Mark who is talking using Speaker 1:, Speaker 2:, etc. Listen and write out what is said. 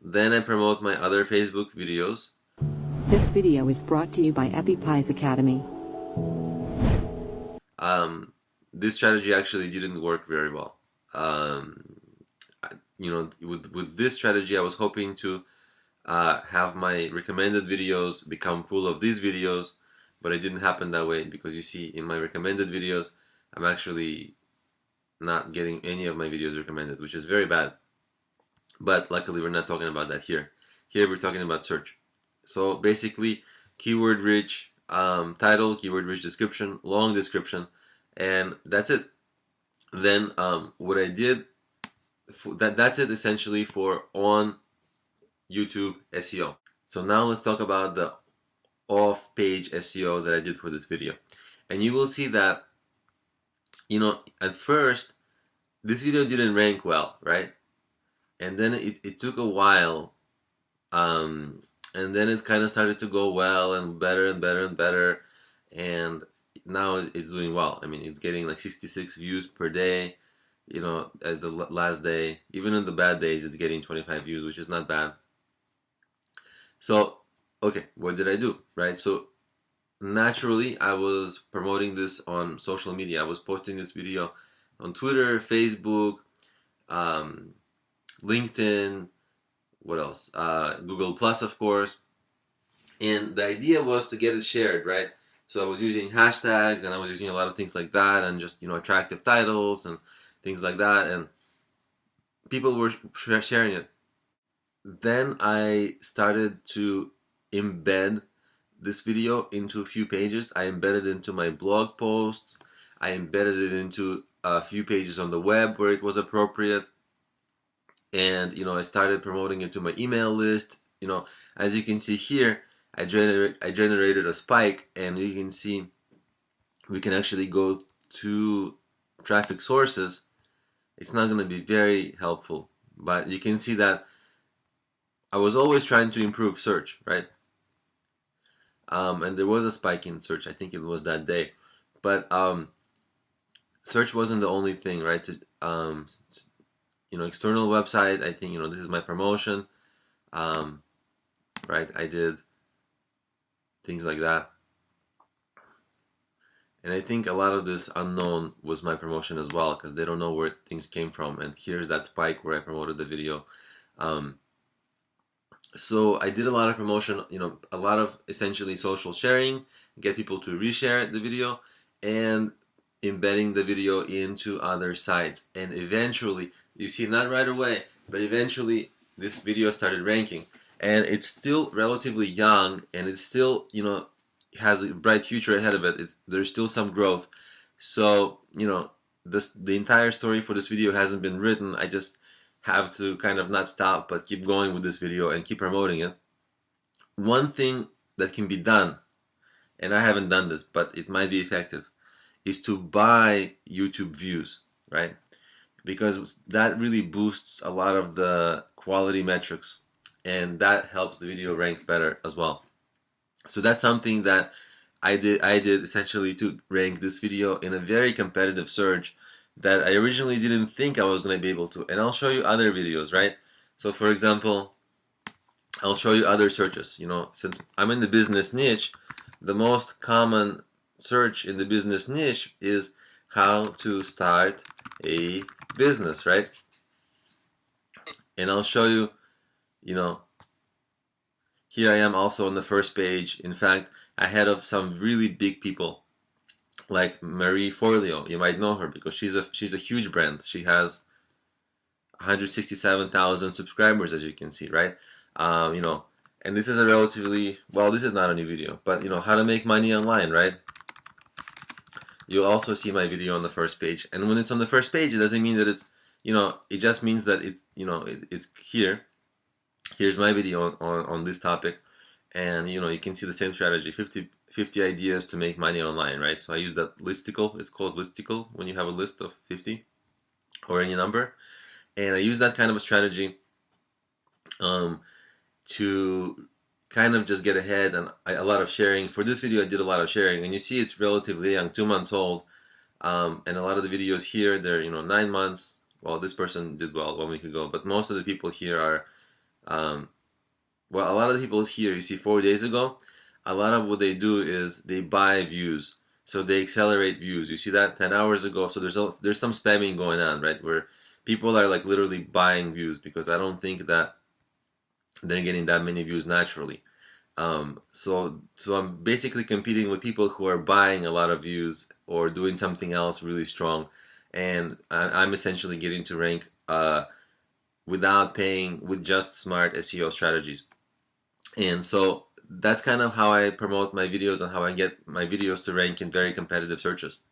Speaker 1: Then I promote my other Facebook videos.
Speaker 2: This video is brought to you by EpiPies Academy.
Speaker 1: This strategy actually didn't work very well. With this strategy, I was hoping to have my recommended videos become full of these videos, but it didn't happen that way, because you see in my recommended videos, I'm actually not getting any of my videos recommended, which is very bad. But luckily, we're not talking about that here. Here, we're talking about search. So basically, keyword rich title, keyword rich description, long description, and that's it. Then what I did, that's it essentially for on YouTube SEO. So now let's talk about the off-page SEO that I did for this video. And you will see that, at first, this video didn't rank well, right? And then it took a while, and then it kind of started to go well and better and better and better, and now it's doing well. I mean, it's getting like 66 views per day, as the last day. Even in the bad days, it's getting 25 views, which is not bad. So, okay, what did I do, right? So, naturally, I was promoting this on social media. I was posting this video on Twitter, Facebook, LinkedIn, what else? Google Plus, of course. And the idea was to get it shared, right? So I was using hashtags, and I was using a lot of things like that, and just, attractive titles and things like that, and people were sharing it. Then I started to embed this video into a few pages. I embedded it into my blog posts. I embedded it into a few pages on the web where it was appropriate. And, I started promoting it to my email list. As you can see here, I generated a spike, and you can see we can actually go to traffic sources. It's not going to be very helpful, but you can see that I was always trying to improve search, right? And there was a spike in search. I think it was that day, but search wasn't the only thing, right? So, external website. I think this is my promotion, right? I did things like that, and I think a lot of this unknown was my promotion as well, because they don't know where things came from. And here's that spike where I promoted the video. So I did a lot of promotion, a lot of essentially social sharing, get people to reshare the video, and embedding the video into other sites. And eventually, you see, not right away, but eventually this video started ranking. And it's still relatively young, and it's still, has a bright future ahead of it. There's still some growth. So, the entire story for this video hasn't been written. I just have to kind of not stop, but keep going with this video and keep promoting it. One thing that can be done, and I haven't done this, but it might be effective, is to buy YouTube views, right? Because that really boosts a lot of the quality metrics, and that helps the video rank better as well. So that's something that I did essentially to rank this video in a very competitive search that I originally didn't think I was going to be able to. And I'll show you other videos, right? So for example, I'll show you other searches. Since I'm in the business niche, the most common search in the business niche is how to start a business, right? And I'll show you, here I am also on the first page. In fact, ahead of some really big people, like Marie Forleo. You might know her because she's a huge brand. She has 167,000 subscribers, as you can see, right? And this is a relatively, well, this is not a new video, but how to make money online, right? You'll also see my video on the first page. And when it's on the first page, it doesn't mean that it's, it just means that it's here. Here's my video on this topic. And, you can see the same strategy, 50 ideas to make money online, right? So I use that listicle. It's called listicle when you have a list of 50 or any number. And I use that kind of a strategy to kind of just get ahead, and a lot of sharing. For this video, I did a lot of sharing. And you see it's relatively young, 2 months old. And a lot of the videos here, they're, 9 months. Well, this person did well 1 week ago. But most of the people here are Well, a lot of the people here, you see 4 days ago, a lot of what they do is they buy views. So they accelerate views. You see that 10 hours ago. So there's some spamming going on, right? Where people are like literally buying views because I don't think that they're getting that many views naturally. So I'm basically competing with people who are buying a lot of views or doing something else really strong, and I'm essentially getting to rank without paying with just smart SEO strategies. And so that's kind of how I promote my videos and how I get my videos to rank in very competitive searches.